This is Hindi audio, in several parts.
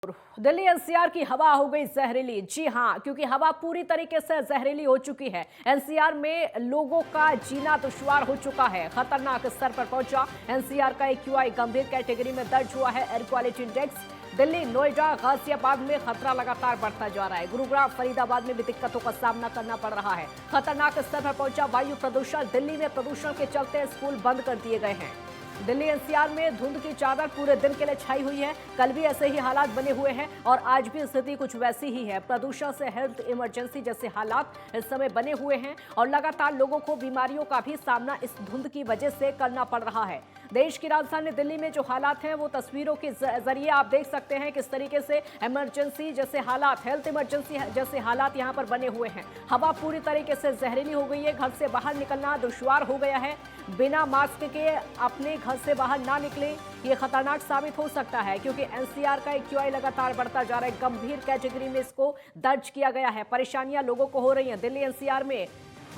दिल्ली एनसीआर की हवा हो गई जहरीली। जी हां, क्योंकि हवा पूरी तरीके से जहरीली हो चुकी है। एनसीआर में लोगों का जीना दुश्वार हो चुका है, खतरनाक स्तर पर पहुंचा। एनसीआर का एक्यूआई गंभीर कैटेगरी में दर्ज हुआ है। Air quality index Delhi, Noida, Ghaziabad में खतरा लगातार बढ़ता जा रहा है। गुरुग्राम, फरीदाबाद में भी दिक्कतों का सामना करना पड़ रहा है। खतरनाक स्तर पर पहुंचा वायु प्रदूषण। दिल्ली में प्रदूषण के चलते स्कूल बंद कर दिए गए हैं। दिल्ली एनसीआर में धुंध की चादर पूरे दिन के लिए छाई हुई है। कल भी ऐसे ही हालात बने हुए हैं और आज भी स्थिति कुछ वैसी ही है। प्रदूषण से हेल्थ इमरजेंसी जैसे हालात इस समय बने हुए हैं और लगातार लोगों को बीमारियों का भी सामना इस धुंध की वजह से करना पड़ रहा है। देश की राजधानी दिल्ली में जो हालात हैं वो तस्वीरों के जरिए आप देख सकते हैं किस तरीके से इमरजेंसी जैसे हालात, हेल्थ इमरजेंसी जैसे हालात यहाँ पर बने हुए हैं। हवा पूरी तरीके से जहरीली हो गई है। घर से बाहर निकलना दुश्वार हो गया है। बिना मास्क के अपने घर से बाहर ना निकले, ये खतरनाक साबित हो सकता है, क्योंकि एनसीआर का एक्यूआई लगातार बढ़ता जा रहा है। गंभीर कैटेगरी में इसको दर्ज किया गया है। परेशानियां लोगों को हो रही हैं। दिल्ली एनसीआर में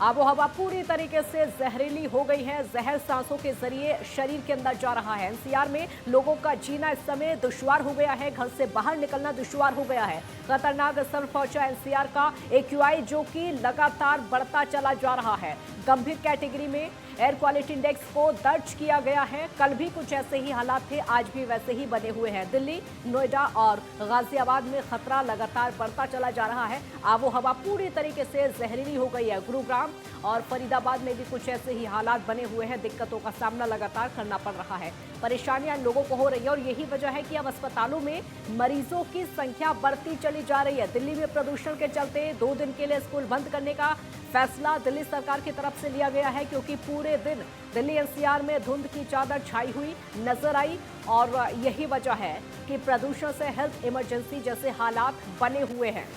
आबोहवा पूरी तरीके से जहरीली हो गई है। जहर सांसों के जरिए शरीर के अंदर जा रहा है। एनसीआर में लोगों का जीना इस समय दुश्वार हो गया है। घर से बाहर निकलना दुश्वार हो गया है। खतरनाक स्तर पहुंचा एनसीआर का एक्यूआई, जो कि लगातार बढ़ता चला जा रहा है। गंभीर कैटेगरी में एयर क्वालिटी इंडेक्स को दर्ज किया गया है। कल भी कुछ ऐसे ही हालात थे, आज भी वैसे ही बने हुए हैं। दिल्ली, नोएडा और गाजियाबाद में खतरा लगातार बढ़ता चला जा रहा है। आबोहवा पूरी तरीके से जहरीली हो गई है। गुरुग्राम और फरीदाबाद में भी कुछ ऐसे ही हालात बने हुए हैं। दिक्कतों का सामना लगातार करना पड़ रहा है। परेशानियां लोगों को हो रही है और यही वजह है कि अब अस्पतालों में मरीजों की संख्या बढ़ती चली जा रही है। दिल्ली में प्रदूषण के चलते 2 दिन के लिए स्कूल बंद करने का फैसला दिल्ली सरकार की तरफ से लिया गया है, क्योंकि पूरे दिन दिल्ली एनसीआर में धुंध की चादर छाई हुई नजर आई और यही वजह है कि प्रदूषण से हेल्थ इमरजेंसी जैसे हालात बने हुए हैं।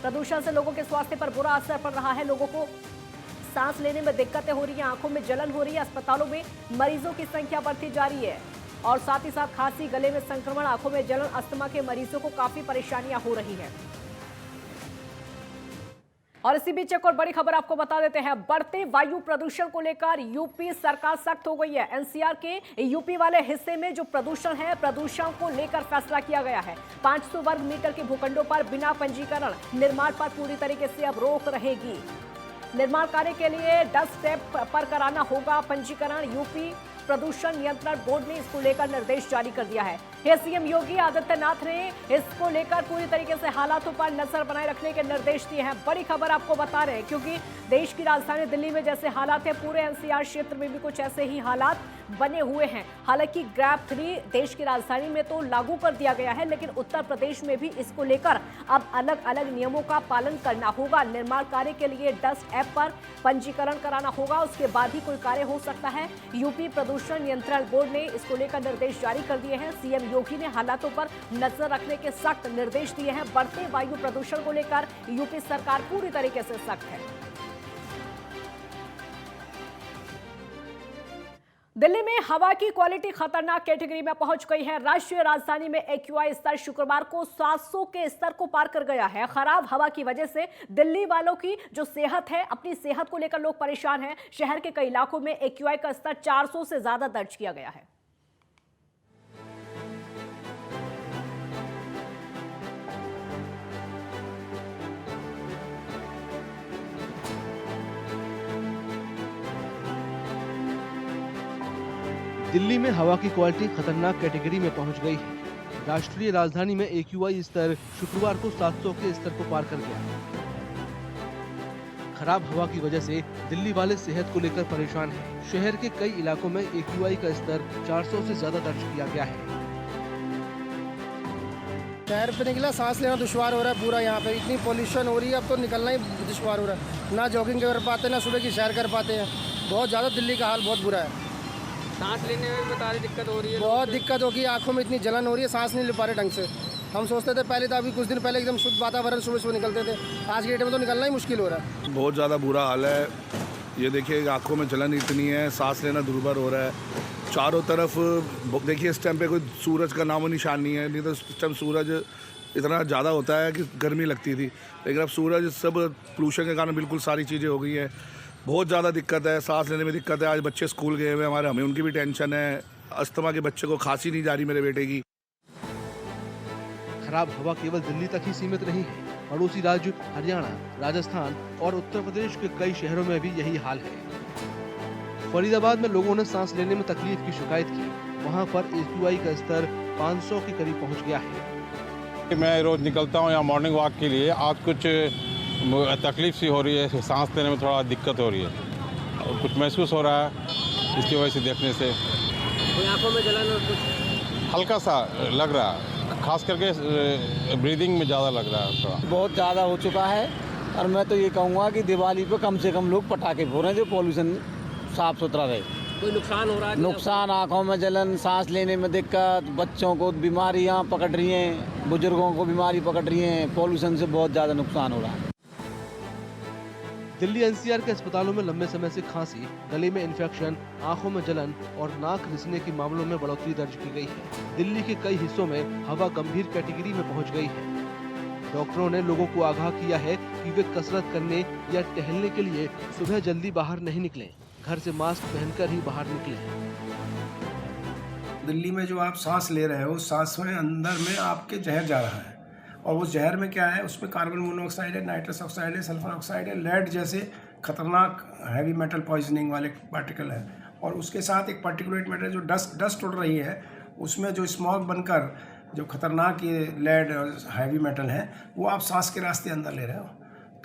प्रदूषण से लोगों के स्वास्थ्य पर बुरा असर पड़ रहा है। लोगों को सांस लेने में दिक्कतें हो रही हैं, आंखों में जलन हो रही है। अस्पतालों में मरीजों की संख्या बढ़ती जा रही है और साथ ही साथ खांसी, गले में संक्रमण, आंखों में जलन, अस्थमा के मरीजों को काफी परेशानियां हो रही है। और इसी बीच एक और बड़ी खबर आपको बता देते हैं। बढ़ते वायु प्रदूषण को लेकर यूपी सरकार सख्त हो गई है। एनसीआर के यूपी वाले हिस्से में जो प्रदूषण है, प्रदूषण को लेकर फैसला किया गया है। 500 वर्ग मीटर के भूखंडों पर बिना पंजीकरण निर्माण पर पूरी तरीके से अब रोक रहेगी। निर्माण कार्य के लिए डस्ट टैप पर कराना होगा पंजीकरण। यूपी प्रदूषण नियंत्रण बोर्ड ने इसको लेकर निर्देश जारी कर दिया है। सीएम योगी आदित्यनाथ ने इसको लेकर पूरी तरीके से हालातों पर नजर बनाए रखने के निर्देश दिए हैं। बड़ी खबर आपको बता रहे हैं, क्योंकि देश की राजधानी दिल्ली में जैसे हालात है, पूरे एनसीआर क्षेत्र में भी कुछ ऐसे ही हालात बने हुए हैं। हालांकि ग्रैब 3 देश की राजधानी में तो लागू कर दिया गया है, लेकिन उत्तर प्रदेश में भी इसको लेकर अब अलग अलग नियमों का पालन करना होगा। निर्माण कार्य के लिए डस्ट ऐप पर पंजीकरण कराना होगा, उसके बाद ही कोई कार्य हो सकता है। यूपी प्रदूषण नियंत्रण बोर्ड ने इसको लेकर निर्देश जारी कर दिए हैं। सीएम योगी ने हालातों पर नजर रखने के सख्त निर्देश दिए हैं। बढ़ते वायु प्रदूषण को लेकर यूपी सरकार पूरी तरीके से सख्त है। दिल्ली में हवा की क्वालिटी खतरनाक कैटेगरी में पहुंच गई है। राष्ट्रीय राजधानी में एक्यूआई स्तर शुक्रवार को 700 के स्तर को पार कर गया है। खराब हवा की वजह से दिल्ली वालों की जो सेहत है, अपनी सेहत को लेकर लोग परेशान हैं। शहर के कई इलाकों में एक्यूआई का स्तर 400 से ज्यादा दर्ज किया गया है। दिल्ली में हवा की क्वालिटी खतरनाक कैटेगरी में पहुंच गई है। राष्ट्रीय राजधानी में एक्यूआई स्तर शुक्रवार को 700 के स्तर को पार कर गया। खराब हवा की वजह से दिल्ली वाले सेहत को लेकर परेशान हैं। शहर के कई इलाकों में एक्यूआई का स्तर 400 से ज्यादा दर्ज किया गया है। शहर पे निकला, सांस लेना दुश्वार हो रहा है पूरा। यहाँ पे इतनी पोल्यूशन हो रही है, अब तो निकलना ही दुश्वार हो रहा है। ना जॉगिंग कर पाते, ना सुबह की सैर कर पाते हैं। बहुत ज़्यादा दिल्ली का हाल बहुत बुरा है। सांस लेने में भी बता रही दिक्कत हो रही है। बहुत दिक्कत होगी, आंखों में इतनी जलन हो रही है, सांस नहीं ले पा रहे ढंग से। हम सोचते थे पहले, तो अभी कुछ दिन पहले एकदम शुद्ध वातावरण सुबह सुबह निकलते थे। आज के डेट में तो निकलना ही मुश्किल हो रहा है। बहुत ज़्यादा बुरा हाल है। ये देखिए, आंखों में जलन इतनी है, सांस लेना दुर्भर हो रहा है। चारों तरफ देखिए, इस टाइम पे कोई सूरज का नामो निशान नहीं है। नहीं तो इस टाइम सूरज इतना ज़्यादा होता है कि गर्मी लगती थी, लेकिन अब सूरज सब पोल्यूशन के कारण बिल्कुल सारी चीज़ें हो गई है। बहुत ज़्यादा दिक्कत है, सांस लेने में दिक्कत है। आज बच्चे स्कूल गए हुए हमारे, हमें उनकी भी टेंशन है। अस्थमा के बच्चे को खांसी नहीं जा रही मेरे बेटे की। खराब हवा केवल दिल्ली तक ही सीमित नहीं है। पड़ोसी राज्य हरियाणा, राजस्थान और उत्तर प्रदेश के कई शहरों में भी यही हाल है। फरीदाबाद में लोगों ने सांस लेने में तकलीफ की शिकायत की। वहां पर AQI का स्तर 500 के करीब पहुंच गया है। मैं रोज निकलता हूं यहाँ मॉर्निंग वॉक के लिए। आज कुछ तकलीफ सी हो रही है, सांस लेने में थोड़ा दिक्कत हो रही है और कुछ महसूस हो रहा है इसकी वजह से देखने से। आंखों में जलन और कुछ हल्का सा लग रहा है, खास करके ब्रीदिंग में ज़्यादा लग रहा है थोड़ा। बहुत ज़्यादा हो चुका है और मैं तो ये कहूँगा कि दिवाली पे कम से कम लोग पटाखे फोड़ें जो पॉल्यूशन साफ सुथरा रहे। कोई नुकसान हो रहा है? नुकसान, आँखों में जलन, सांस लेने में दिक्कत, बच्चों को बीमारियाँ पकड़ रही हैं, बुजुर्गों को बीमारी पकड़ रही हैं। पॉल्यूशन से बहुत ज़्यादा नुकसान हो रहा है। दिल्ली NCR के अस्पतालों में लंबे समय से खांसी, गले में इन्फेक्शन, आंखों में जलन और नाक रिसने के मामलों में बढ़ोतरी दर्ज की गई है। दिल्ली के कई हिस्सों में हवा गंभीर कैटेगरी में पहुंच गई है। डॉक्टरों ने लोगों को आगाह किया है कि वे कसरत करने या टहलने के लिए सुबह जल्दी बाहर नहीं निकलें। घर से मास्क पहनकर ही बाहर निकलें। दिल्ली में जो आप सांस ले रहे हो, सांस में अंदर में आपके जहर जा रहा है और उस जहर में क्या है, उसमें कार्बन मोनोऑक्साइड है, नाइट्रस ऑक्साइड है, सल्फर ऑक्साइड है, लेड जैसे खतरनाक हैवी मेटल पॉइजनिंग वाले पार्टिकल है। और उसके साथ एक पार्टिकुलेट मैटर जो डस्ट उड़ रही है, उसमें जो स्मॉग बनकर जो खतरनाक ये लेड और हैवी मेटल है वो आप सांस के रास्ते अंदर ले रहे हो।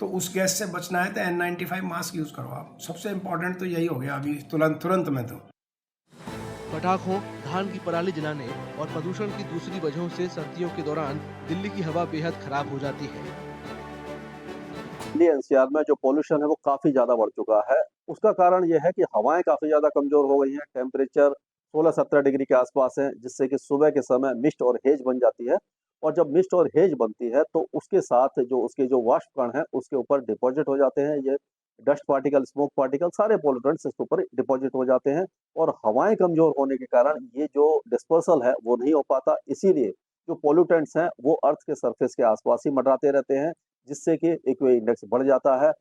तो उस गैस से बचना है तो N95 मास्क यूज़ करो आप। सबसे इम्पोर्टेंट तो यही हो गया अभी तुरंत में। तो पटाखों, धान की पराली जलाने और प्रदूषण की दूसरी वजहों से सर्दियों के दौरान दिल्ली की हवा बेहद खराब हो जाती है। दिल्ली NCR में जो पोल्यूशन है वो काफी ज्यादा बढ़ चुका है। उसका कारण यह है कि हवाएं काफी ज्यादा कमजोर हो गई हैं। टेम्परेचर 16-17 डिग्री के आसपास है, जिससे कि सुबह के समय मिस्ट और हेज बन जाती है। और जब मिस्ट और हेज बनती है तो उसके साथ जो उसके जो वाष्प कण है उसके ऊपर डिपॉजिट हो जाते हैं। ये डस्ट पार्टिकल, स्मोक पार्टिकल, सारे पॉल्यूटेंट्स इसके ऊपर डिपॉजिट हो जाते हैं और हवाएं कमजोर होने के कारण ये जो डिस्पर्सल है वो नहीं हो पाता। इसीलिए जो पॉल्यूटेंट्स हैं वो अर्थ के सरफेस के आसपास ही मंडराते रहते हैं, जिससे कि एक्यूआई इंडेक्स बढ़ जाता है।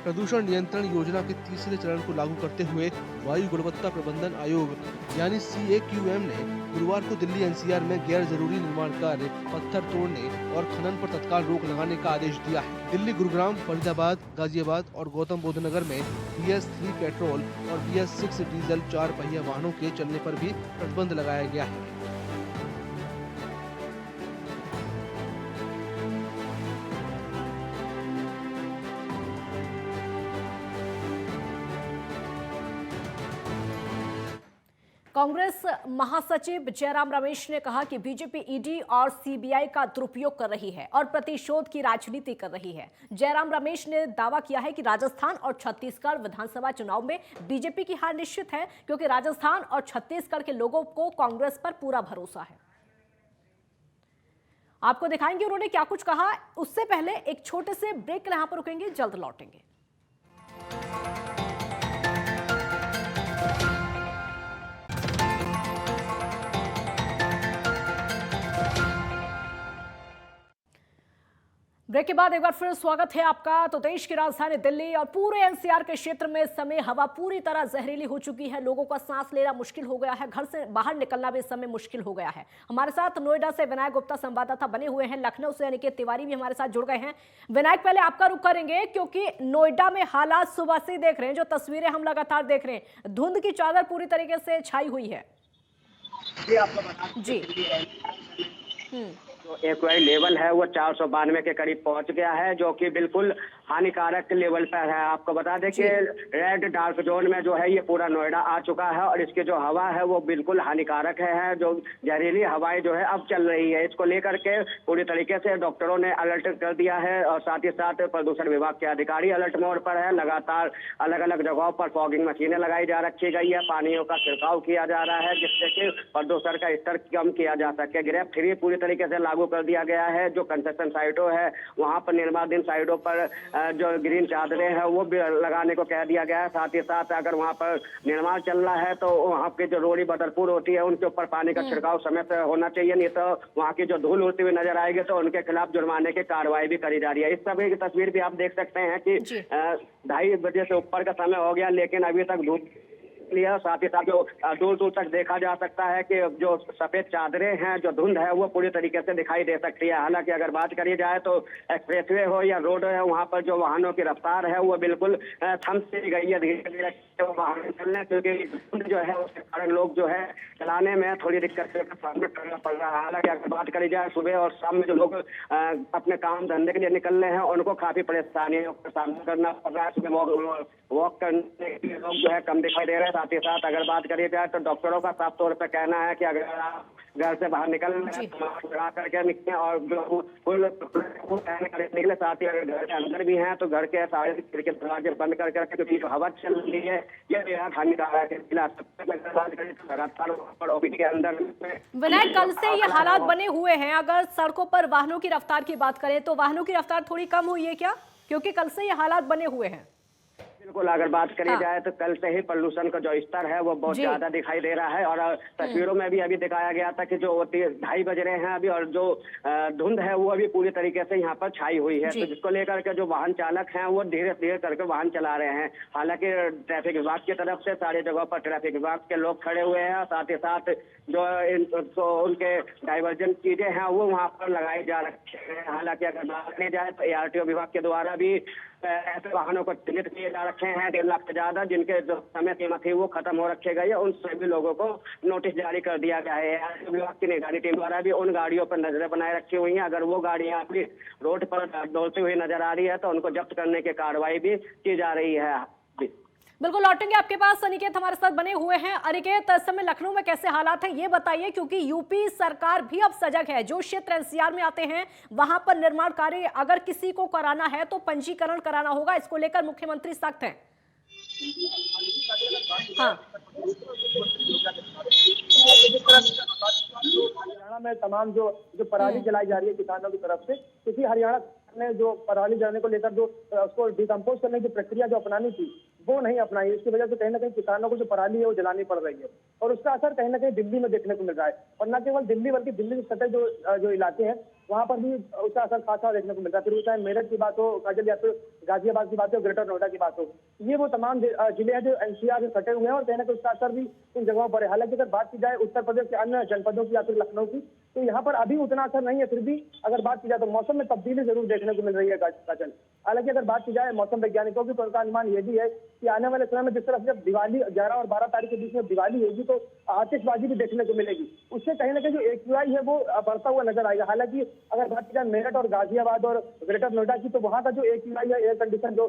प्रदूषण नियंत्रण योजना के तीसरे चरण को लागू करते हुए वायु गुणवत्ता प्रबंधन आयोग यानी CAQM ने गुरुवार को दिल्ली NCR में गैर जरूरी निर्माण कार्य, पत्थर तोड़ने और खनन पर तत्काल रोक लगाने का आदेश दिया है। दिल्ली, गुरुग्राम, फरीदाबाद, गाजियाबाद और गौतम बुद्ध नगर में BS3 पेट्रोल और BS6 डीजल 4 पहिया वाहनों के चलने पर भी प्रतिबंध लगाया गया है। कांग्रेस महासचिव जयराम रमेश ने कहा कि बीजेपी ईडी और सीबीआई का दुरुपयोग कर रही है और प्रतिशोध की राजनीति कर रही है। जयराम रमेश ने दावा किया है कि राजस्थान और छत्तीसगढ़ विधानसभा चुनाव में बीजेपी की हार निश्चित है, क्योंकि राजस्थान और छत्तीसगढ़ के लोगों को कांग्रेस पर पूरा भरोसा है। आपको दिखाएंगे उन्होंने क्या कुछ कहा। उससे पहले एक छोटे से ब्रेक यहां पर रुकेंगे, जल्द लौटेंगे। ब्रेक के बाद एक बार फिर स्वागत है आपका। तो देश की राजधानी दिल्ली और पूरे NCR के क्षेत्र में इस समय हवा पूरी तरह जहरीली हो चुकी है। लोगों का सांस लेना मुश्किल हो गया है, घर से बाहर निकलना भी इस समय मुश्किल हो गया है। हमारे साथ नोएडा से विनायक गुप्ता संवाददाता बने हुए हैं, लखनऊ से अनिकेत तिवारी भी हमारे साथ जुड़ गए हैं। विनायक, पहले आपका रुख करेंगे क्योंकि नोएडा में हालात सुबह से देख रहे हैं, जो तस्वीरें हम लगातार देख रहे हैं, धुंध की चादर पूरी तरीके से छाई हुई है। जी जो एक्यूआई लेवल है वो 492 के करीब पहुंच गया है, जो कि बिल्कुल हानिकारक लेवल पर है। आपको बता दें कि रेड डार्क जोन में जो है ये पूरा नोएडा आ चुका है और इसकी जो हवा है वो बिल्कुल हानिकारक है। जो जहरीली हवाएं जो है अब चल रही है, इसको लेकर के पूरी तरीके से डॉक्टरों ने अलर्ट कर दिया है और साथ ही साथ प्रदूषण विभाग के अधिकारी अलर्ट मोड पर है। लगातार अलग अलग जगहों पर फॉगिंग मशीनें लगाई जा रखी गई है, पानियों का छिड़काव किया जा रहा है, जिससे कि प्रदूषण का स्तर कम किया जा सके। ग्रेफ 3 पूरी तरीके से लागू कर दिया गया है। जो कंस्ट्रक्शन साइटों है वहाँ पर निर्माणाधीन साइटों पर जो ग्रीन चादरें हैं वो भी लगाने को कह दिया गया है। साथ ही साथ अगर वहाँ पर निर्माण चल रहा है तो वहाँ के जो रोड़ी बदरपुर होती है उनके ऊपर पानी का छिड़काव समय से होना चाहिए, नहीं तो वहाँ की जो धूल उड़ती हुई नजर आएगी तो उनके खिलाफ जुर्माने की कार्रवाई भी करी जा रही है। इस समय की तस्वीर भी आप देख सकते हैं कि 2:30 बजे से ऊपर का समय हो गया, लेकिन अभी तक धूप निकली है। साथ ही साथ जो दूर दूर तक देखा जा सकता है कि जो सफेद चादरें हैं, जो धुंध है वो पूरी तरीके से दिखाई दे सकती है। हालांकि अगर बात करी जाए तो एक्सप्रेसवे हो या रोड है, वहाँ पर जो वाहनों की रफ्तार है वो बिल्कुल थम सी गई है, धीरे धीरे वाहन चलने, क्योंकि धुंध जो है उसके कारण लोग जो है चलाने में थोड़ी दिक्कत का सामना करना पड़ रहा है। हालांकि अगर बात करी जाए सुबह और शाम में जो लोग अपने काम धंधे के लिए निकल रहे हैं उनको काफी परेशानियों का सामना करना पड़ रहा है। सुबह वॉक करने के लिए लोग जो है कम दिखाई दे रहे हैं। साथ ही साथ अगर बात करी जाए तो डॉक्टरों का साफ तौर पर कहना है कि अगर आप घर से बाहर निकल रहे हैं तो मास्क लगा करके निकले और निकले। साथ ही अगर घर के अंदर भी हैं तो घर के सारे खिड़की दरवाजे बंद कर करके, क्योंकि जो हवा चल रही है यह बेहद हानिकारक है। ओपीडी के अंदर विनायक, कल से ये हालात बने हुए हैं। अगर सड़कों पर वाहनों की रफ्तार की बात करें तो वाहनों की रफ्तार थोड़ी कम हुई है क्या? क्योंकि कल से ये हालात बने हुए हैं। बिल्कुल, अगर बात करी जाए तो कल से ही प्रदूषण का जो स्तर है वो बहुत ज्यादा दिखाई दे रहा है। और तस्वीरों में भी अभी दिखाया गया था कि जो 2:30 बज रहे हैं अभी और जो धुंध है वो अभी पूरी तरीके से यहाँ पर छाई हुई है, तो जिसको लेकर के जो वाहन चालक हैं वो धीरे धीरे करके वाहन चला रहे हैं। हालांकि ट्रैफिक विभाग की तरफ से सारी जगहों पर ट्रैफिक विभाग के लोग खड़े हुए हैं। साथ ही साथ जो उनके डाइवर्जन चीजें हैं वो वहाँ पर लगाई जा रही है। हालांकि अगर बात करी जाए तो ARTO विभाग के द्वारा भी ऐसे वाहनों को चिन्हित किए जा रखे हैं 1.5 लाख से ज्यादा, जिनके जो समय सीमा थी वो खत्म हो रखे गई है। उन सभी लोगों को नोटिस जारी कर दिया गया है। ARTO विभाग की निगरानी टीम द्वारा भी उन गाड़ियों पर नजरें बनाए रखी हुई हैं। अगर वो गाड़ियां अपनी रोड पर दौड़ती हुई नजर आ रही है तो उनको जब्त करने की कार्रवाई भी की जा रही है। बिल्कुल लौटेंगे आपके पास। अनिकेत हमारे साथ बने हुए हैं। अनिकेत, इस समय लखनऊ में कैसे हालात हैं ये बताइए, क्योंकि यूपी सरकार भी अब सजग है। जो क्षेत्र NCR में आते हैं वहां पर निर्माण कार्य अगर किसी को कराना है तो पंजीकरण कराना होगा, इसको लेकर मुख्यमंत्री सख्त हैं। हाँ, हरियाणा में तमाम जो पराली जलाई जा रही है किसानों की तरफ से, क्योंकि हरियाणा ने जो पराली जलाने को लेकर जो उसको डिकम्पोज करने की प्रक्रिया जो अपनानी थी वो नहीं अपनाई। इसकी वजह से कहीं ना कहीं किसानों को जो पराली है वो जलानी पड़ रही है और उसका असर कहीं ना कहीं दिल्ली में देखने को मिल रहा है। और न केवल दिल्ली बल्कि दिल्ली के सटे जो इलाके हैं वहाँ पर भी उसका असर खासा देखने को मिल रहा है। फिर चाहे मेरठ की बात हो, काजल, या फिर गाजियाबाद की बात हो, ग्रेटर नोएडा की बात हो, ये वो तमाम जिले हैं जो NCR से सटे हुए हैं और कहीं ना कहीं उसका असर भी इन जगहों पर है। हालांकि अगर बात की जाए उत्तर प्रदेश के अन्य जनपदों की या फिर लखनऊ की, तो यहाँ पर अभी उतना असर नहीं है। फिर भी अगर बात की जाए तो मौसम में तब्दीली जरूर देखने को मिल रही है काजल। हालांकि अगर बात की जाए मौसम वैज्ञानिकों की तो उनका अनुमान ये भी है कि आने वाले समय में जिस तरह से जब दिवाली 11 और 12 तारीख के बीच में दिवाली होगी तो आतिशबाजी भी देखने को मिलेगी। उससे कहीं ना कहीं जो AQI है वो बढ़ता हुआ नजर आएगा। हालांकि अगर बात की जाए मेरठ और गाजियाबाद और ग्रेटर नोएडा की, तो वहाँ का जो AQI है, एयर कंडीशन जो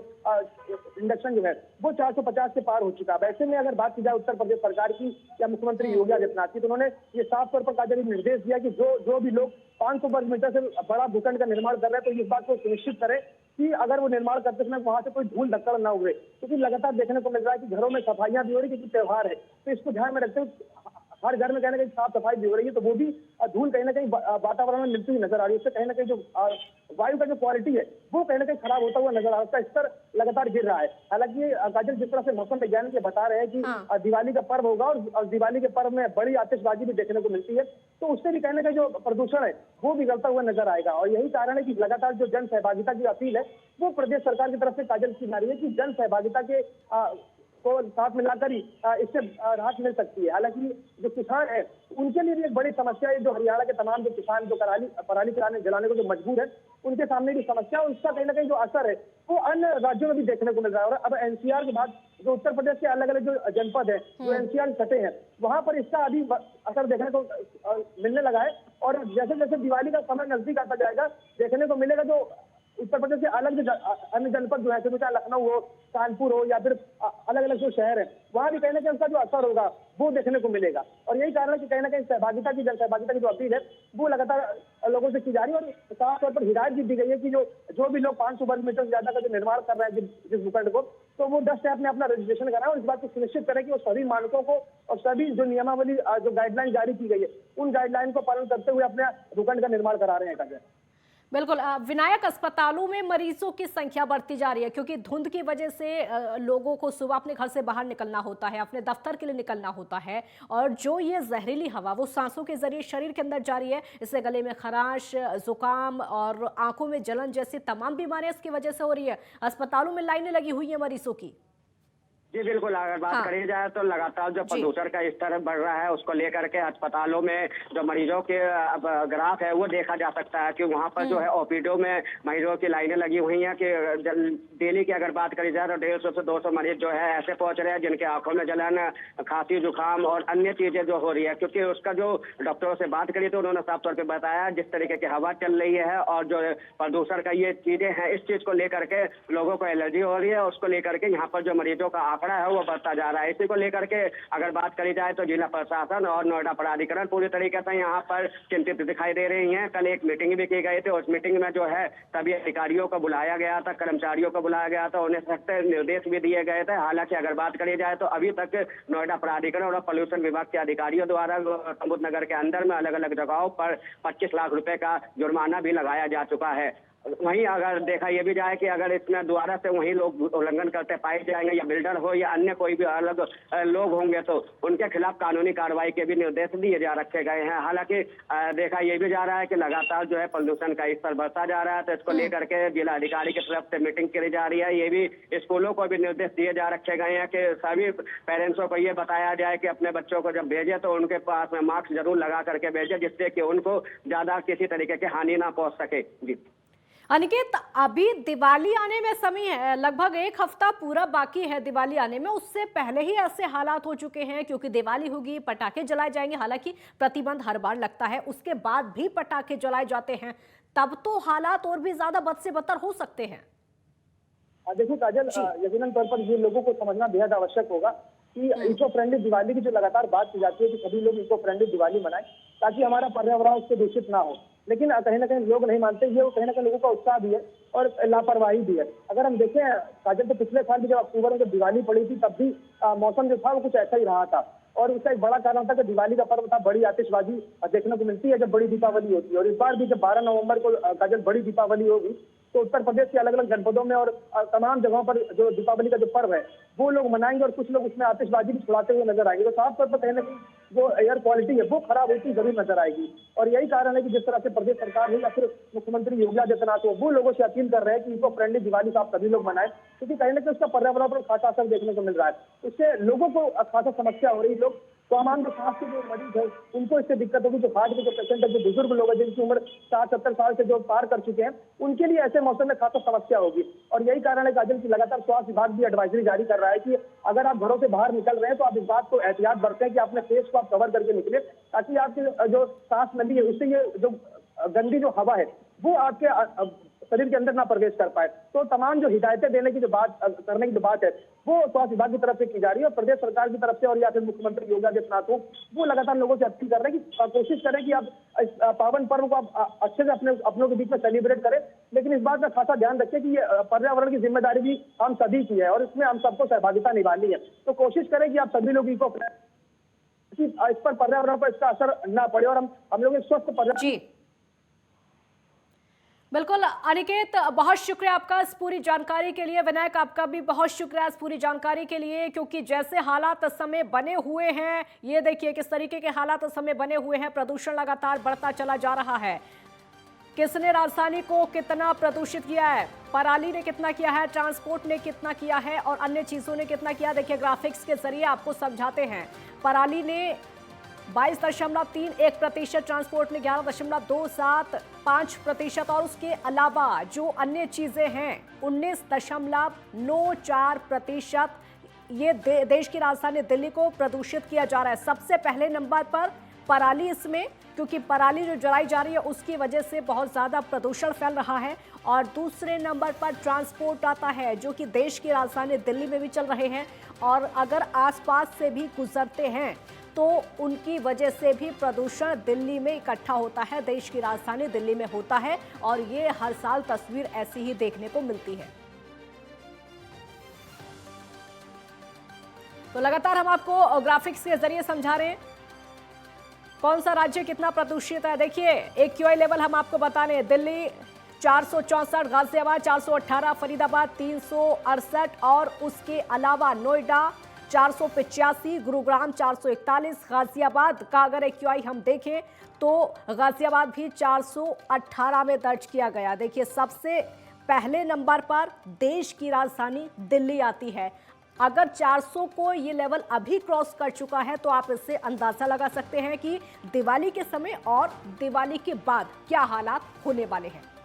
इंडक्शन जो है वो 450 से पार हो चुका है। ऐसे में अगर बात की जाए उत्तर प्रदेश सरकार की या मुख्यमंत्री योगी आदित्यनाथ की, तो उन्होंने ये साफ तौर पर काजल निर्देश दिया कि जो भी लोग 500 वर्ग मीटर से बड़ा भूखंड का निर्माण कर रहे हैं तो इस बात को सुनिश्चित करें कि अगर वो निर्माण करते समय वहां से कोई धूल धक्कड़ ना उड़े, क्योंकि लगातार देखने को मिल रहा है कि घरों में सफाइयां भी हो रही, क्योंकि त्योहार है। तो इसको ध्यान में रखते हुए हर घर में कहीं ना कहीं साफ सफाई भी हो रही है, तो वो भी धूल कहीं ना कहीं वातावरण में मिलती हुई नजर आ रही है। उससे कहीं ना कहीं जो वायु का जो क्वालिटी है वो कहीं ना कहीं खराब होता हुआ नजर आ रहा है, उसका स्तर लगातार गिर रहा है। हालांकि काजल, जिस तरह से मौसम वैज्ञानिक बता रहे हैं कि दिवाली का पर्व होगा और दिवाली के पर्व में बड़ी आतिशबाजी भी देखने को मिलती है, तो उससे भी कहीं ना कहीं जो प्रदूषण है वो बिगड़ता हुआ नजर आएगा। और यही कारण है कि लगातार जो जन सहभागिता की अपील है वो प्रदेश सरकार की तरफ से काजल की जा रही है कि जन सहभागिता के को साथ मिलाकर ही इससे राहत मिल सकती है। हालांकि जो किसान है उनके लिए भी एक बड़ी समस्या है, जो हरियाणा के तमाम जो किसान जो पराली जलाने को जो मजबूर है उनके सामने भी समस्या, उसका कहीं ना कहीं जो असर है वो अन्य राज्यों में भी देखने को मिल रहा है। और अब NCR के बाद जो उत्तर प्रदेश के अलग अलग जो जनपद है जो NCR सटे हैं वहां पर इसका अभी असर देखने को मिलने लगा है। और जैसे जैसे दिवाली का समय नजदीक आता जाएगा देखने को मिलेगा जो उत्तर प्रदेश के अलग अन्य जनपद जो है, चाहे लखनऊ हो, कानपुर हो या फिर अलग अलग जो शहर है, वहां भी कहीं ना कहीं उसका जो असर होगा वो देखने को मिलेगा। और यही कारण है कि कहीं ना कहीं जन सहभागिता की जो अपील है वो लगातार लोगों से की जा रही है। और साफ तौर पर हिदायत भी दी गई है कि जो भी लोग 500 वर्ग मीटर से ज्यादा का जो निर्माण कर रहे हैं जिस भूखंड को, तो वो 10 स्टेप में अपना रजिस्ट्रेशन कराएं और इस बात को सुनिश्चित करें कि वो सभी मानकों को और सभी जो नियमावली जो गाइडलाइन जारी की गई है उन गाइडलाइन को पालन करते हुए अपने भूखंड का निर्माण करा रहे हैं। बिल्कुल विनायक, अस्पतालों में मरीजों की संख्या बढ़ती जा रही है क्योंकि धुंध की वजह से लोगों को सुबह अपने घर से बाहर निकलना होता है, अपने दफ्तर के लिए निकलना होता है, और जो ये जहरीली हवा वो सांसों के जरिए शरीर के अंदर जा रही है। इससे गले में खराश, जुकाम और आंखों में जलन जैसी तमाम बीमारियां इसकी वजह से हो रही है। अस्पतालों में लाइनें लगी हुई है मरीजों की। जी बिल्कुल, अगर बात हाँ। करी जाए तो लगातार जो प्रदूषण का स्तर बढ़ रहा है उसको लेकर के अस्पतालों में जो मरीजों के अब ग्राफ है वो देखा जा सकता है कि वहाँ पर जो है ओपीडी में मरीजों की लाइनें लगी हुई हैं कि डेली की अगर बात करी जाए तो 150 से 200 मरीज जो है ऐसे पहुंच रहे हैं जिनके आंखों में जलन, खांसी, जुकाम और अन्य चीजें जो हो रही है। क्योंकि उसका जो डॉक्टरों से बात करी तो उन्होंने साफ तौर पर बताया जिस तरीके की हवा चल रही है और जो प्रदूषण का ये चीजें हैं इस चीज को लेकर के लोगों को एलर्जी हो रही है, उसको लेकर के यहाँ पर जो मरीजों का आंकड़ा है वो बढ़ता जा रहा है। इसी को लेकर के अगर बात करी जाए तो जिला प्रशासन और नोएडा प्राधिकरण पूरी तरीके से यहाँ पर चिंतित दिखाई दे रही हैं। कल एक मीटिंग भी की गई थी, उस मीटिंग में जो है सभी अधिकारियों को बुलाया गया था, कर्मचारियों को बुलाया गया था, उन्हें सख्त निर्देश भी दिए गए थे। हालांकि अगर बात करी जाए तो अभी तक नोएडा प्राधिकरण और पॉल्यूशन विभाग के अधिकारियों द्वारा समुद्र नगर के अंदर में अलग अलग जगहों पर 25 लाख रुपए का जुर्माना भी लगाया जा चुका है। वहीं अगर देखा यह भी जाए कि अगर इसमें दोबारा से वही लोग उल्लंघन करते पाए जाएंगे या बिल्डर हो या अन्य कोई भी अलग लोग होंगे तो उनके खिलाफ कानूनी कार्रवाई के भी निर्देश दिए जा रखे गए हैं। हालांकि देखा यह भी जा रहा है कि लगातार जो है प्रदूषण का स्तर बढ़ता जा रहा है, तो इसको लेकर के जिला अधिकारी की तरफ से मीटिंग करी जा रही है। ये भी स्कूलों को भी निर्देश दिए जा रखे गए हैं कि सभी पेरेंट्सों को ये बताया जाए कि अपने बच्चों को जब भेजे तो उनके पास में मास्क जरूर लगा करके भेजे, जिससे कि उनको ज्यादा किसी तरीके की हानि ना पहुंच सके। जी अनिकेत, अभी दिवाली आने में समय है, लगभग एक हफ्ता पूरा बाकी है दिवाली आने में। उससे पहले ही ऐसे हालात हो चुके हैं क्योंकि दिवाली होगी, पटाखे जलाए जाएंगे। हालांकि प्रतिबंध हर बार लगता है, उसके बाद भी पटाखे जलाए जाते हैं, तब तो हालात और भी ज्यादा बद से बदतर हो सकते हैं। देखिए काजल, यकीनन तौर पर ये लोगों को समझना बेहद आवश्यक होगा कि इको फ्रेंडली दिवाली की जो लगातार बात की जाती है कि सभी लोग इको फ्रेंडली दिवाली मनाएं ताकि हमारा पर्यावरण उससे दूषित ना हो, लेकिन कहीं ना कहीं लोग नहीं मानते। ये कहीं ना कहीं लोगों का उत्साह भी है और लापरवाही भी है। अगर हम देखें काजल, तो पिछले साल भी जब अक्टूबर में जब दिवाली पड़ी थी तब भी मौसम जो था वो कुछ ऐसा ही रहा था और उसका एक बड़ा कारण था कि दिवाली का पर्व था, बड़ी आतिशबाजी देखने को मिलती है जब बड़ी दीपावली होती है। और इस बार भी जब 12 नवंबर को काजल बड़ी दीपावली होगी तो उत्तर प्रदेश के अलग अलग जनपदों में और तमाम जगहों पर जो दीपावली का जो पर्व है वो लोग मनाएंगे और कुछ लोग उसमें आतिशबाजी भी छुड़ाते हुए नजर आएंगे। तो साफ तौर पर कहीं ना कहीं जो एयर क्वालिटी है वो खराब होती जरूर नजर आएगी। और यही कारण है कि जिस तरह से प्रदेश सरकार हो या फिर मुख्यमंत्री योगी आदित्यनाथ हो, वो लोगों से अपील कर रहे हैं कि इको फ्रेंडली दिवाली का आप सभी लोग मनाएं, क्योंकि कहीं ना कहीं उसका पर्यावरण पर खासा असर देखने को मिल रहा है। उससे लोगों को खासा समस्या हो रही। लोग सामान्य जो सांस के जो मरीज है उनको इससे दिक्कत होगी, जो हार्ट के जो पेशेंट है, जो बुजुर्ग लोग हैं जिनकी उम्र 60-70 साल से जो पार कर चुके हैं, उनके लिए ऐसे मौसम में खासा समस्या होगी। और यही कारण है काजल की लगातार स्वास्थ्य विभाग भी एडवाइजरी जारी कर रहा है कि अगर आप घरों से बाहर निकल रहे हैं तो आप इस बात को एहतियात बरतें कि अपने फेस को आप कवर करके निकले, ताकि आपकी जो सांस नली है उससे ये जो गंदी जो हवा है वो आपके शरीर के अंदर ना प्रवेश कर पाए। तो तमाम जो हिदायतें देने की जो बात करने की जो बात है वो स्वास्थ्य विभाग की तरफ से की जा रही है और प्रदेश सरकार की तरफ से और या फिर मुख्यमंत्री योगी आदित्यनाथ हो वो लगातार लोगों से अपील कर रहे हैं कि कोशिश करें कि आप इस पावन पर्व को आप अच्छे से अपनों के बीच में सेलिब्रेट करें, लेकिन इस बात का खासा ध्यान रखें कि ये पर्यावरण की जिम्मेदारी भी हम सभी की है और इसमें हम सबको सहभागिता निभानी है। तो कोशिश करें कि आप सभी लोग इको इस पर पर्यावरण पर इसका असर ना पड़े और हम लोग एक स्वस्थ पर्यावरण। बिल्कुल अनिकेत, बहुत शुक्रिया आपका इस पूरी जानकारी के लिए। विनायक, आपका भी बहुत शुक्रिया इस पूरी जानकारी के लिए, क्योंकि जैसे हालात इस समय बने हुए हैं, ये देखिए किस तरीके के हालात इस समय बने हुए हैं। प्रदूषण लगातार बढ़ता चला जा रहा है। किसने राजधानी को कितना प्रदूषित किया है, पराली ने कितना किया है, ट्रांसपोर्ट ने कितना किया है और अन्य चीजों ने कितना किया, देखिए ग्राफिक्स के जरिए आपको समझाते हैं। पराली ने 22.31%, ट्रांसपोर्ट ने 11.275% और उसके अलावा जो अन्य चीजें हैं 19.94%। ये देश की राजधानी दिल्ली को प्रदूषित किया जा रहा है। सबसे पहले नंबर पर पराली इसमें, क्योंकि पराली जो जलाई जा रही है उसकी वजह से बहुत ज्यादा प्रदूषण फैल रहा है। और दूसरे नंबर पर ट्रांसपोर्ट आता है, जो कि देश की राजधानी दिल्ली में भी चल रहे हैं और अगर आसपास से भी गुजरते हैं तो उनकी वजह से भी प्रदूषण दिल्ली में इकट्ठा होता है, देश की राजधानी दिल्ली में होता है और ये हर साल तस्वीर ऐसी ही देखने को मिलती है। तो लगातार हम आपको ग्राफिक्स के जरिए समझा रहे हैं कौन सा राज्य कितना प्रदूषित है। देखिए AQI लेवल हम आपको बता रहे हैं, दिल्ली 464, गाजियाबाद 418, फरीदाबाद 368 और उसके अलावा नोएडा 485, गुरुग्राम 441। गाजियाबाद का अगर AQI हम देखें तो गाजियाबाद भी 418 में दर्ज किया गया। देखिए सबसे पहले नंबर पर देश की राजधानी दिल्ली आती है। अगर 400 को ये लेवल अभी क्रॉस कर चुका है तो आप इससे अंदाजा लगा सकते हैं कि दिवाली के समय और दिवाली के बाद क्या हालात होने वाले हैं।